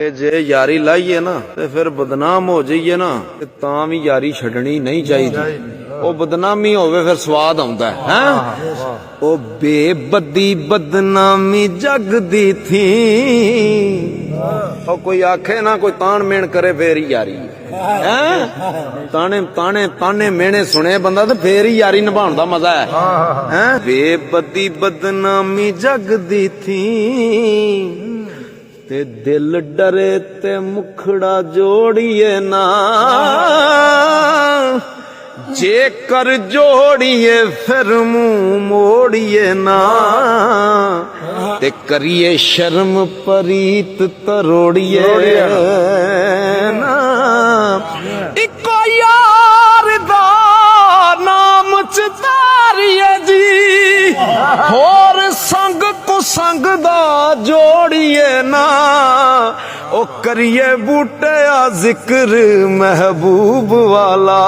ਜੇ ਯਾਰੀ ਲਾਈਏ ਨਾ ਤੇ ਫਿਰ ਬਦਨਾਮ ਹੋ ਜਾਈਏ ਨਾ ਤੇ ਤਾਂ ਵੀ ਯਾਰੀ ਛੱਡਣੀ ਨਹੀਂ ਚਾਹੀਦੀ। ਉਹ ਬਦਨਾਮੀ ਹੋਵੇ ਫਿਰ ਸਵਾਦ ਆਉਂਦਾ ਹੈ। ਉਹ ਬੇਬਦੀ ਬਦਨਾਮੀ ਜਗ ਦੀ ਥੀ। ਉਹ ਕੋਈ ਆਖੇ ਨਾ ਕੋਈ ਤਾਣ ਮੇਣ ਕਰੇ ਫੇਰ ਹੀ ਯਾਰੀ ਹੈ। ਤਾਣੇ ਮੇਣੇ ਸੁਣੇ ਬੰਦਾ ਤੇ ਫੇਰ ਹੀ ਯਾਰੀ ਨਿਭਾਉਣ ਦਾ ਮਜ਼ਾ ਹੈ। ਬੇਬਦੀ ਬਦਨਾਮੀ ਜਗ ਦੀ ਥੀ ਤੇ ਦਿਲ ਡਰੇ ਤੇ ਮੁਖੜਾ ਜੋੜੀਏ ਨਾ। ਜੇ ਕਰ ਜੋੜੀਏ ਫਿਰ ਮੂੰਹ ਮੋੜੀਏ ਨਾ। ਤੇ ਕਰੀਏ ਸ਼ਰਮ ਪਰੀਤ ਤਰੋੜੀਏ ਨਾ। ਇੱਕੋ ਯਾਰ ਦਾ ਨਾਮ ਚਤਾਰੀਏ ਜੀ। ਹੋਰ ਸੰਗ ਕੁਸੰਗ ਦਾ ਜੋੜੀਏ ਨਾ। ਉਹ ਕਰੀਏ ਬੂਟਿਆ ਜ਼ਿਕਰ ਮਹਿਬੂਬ ਵਾਲਾ।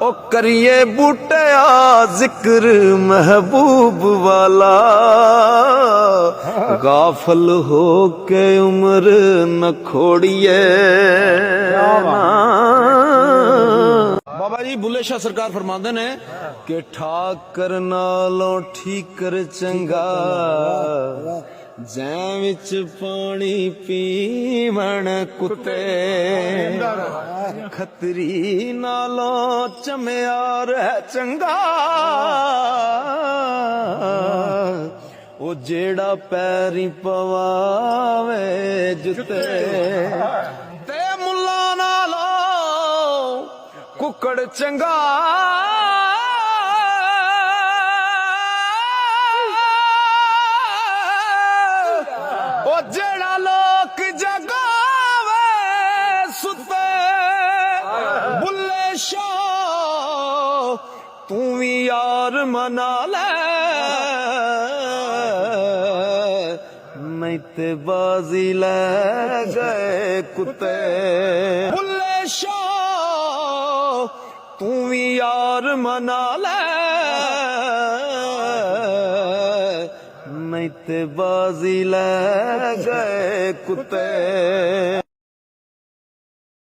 ਉਹ ਕਰੀਏ ਬੂਟਿਆ ਜ਼ਿਕਰ ਮਹਿਬੂਬ ਵਾਲਾ। ਗਾਫਲ ਹੋ ਕੇ ਉਮਰ ਨ ਖੋੜੀਏ ਨਾ। ਬਾਬਾ ਜੀ ਬੁੱਲੇ ਸ਼ਾਹ ਸਰਕਾਰ ਫਰਮਾਉਂਦੇ ਨੇ ਕਿ ਠਾਕਰ ਨਾਲੋਂ ਠੀਕਰ ਚੰਗਾ। ਜੈ ਵਿੱਚ ਪਾਣੀ ਪੀਵਣ ਕੁੱਤੇ। ਖੱਤਰੀ ਨਾਲੋਂ ਚਮਿਆਰ ਹੈ ਚੰਗਾ। ਉਹ ਜਿਹੜਾ ਪੈਰੀ ਪਵਾਵੇ ਜੁੱਤੇ। ਤੇ ਮੁੱਲਾ ਨਾਲੋਂ ਕੁੱਕੜ ਚੰਗਾ। ਉਹ ਜਿਹੜਾ ਲੋਕ ਜਗਾਵੇ ਸੁੱਤੇ। ਬੁੱਲੇ ਸ਼ਾਹ ਤੂੰ ਵੀ ਯਾਰ ਮਨਾ ਲੈ। ਮੈਂ ਤੇ ਬਾਜ਼ੀ ਲੈ ਗਏ ਕੁੱਤੇ। ਬੁੱਲੇ ਸ਼ਾਹ ਤੂੰ ਵੀ ਯਾਰ ਮਨਾ ਲੈ। ਮੈਂ ਤੇ ਬਾਜ਼ੀ ਲੈ ਗਏ ਕੁੱਤੇ।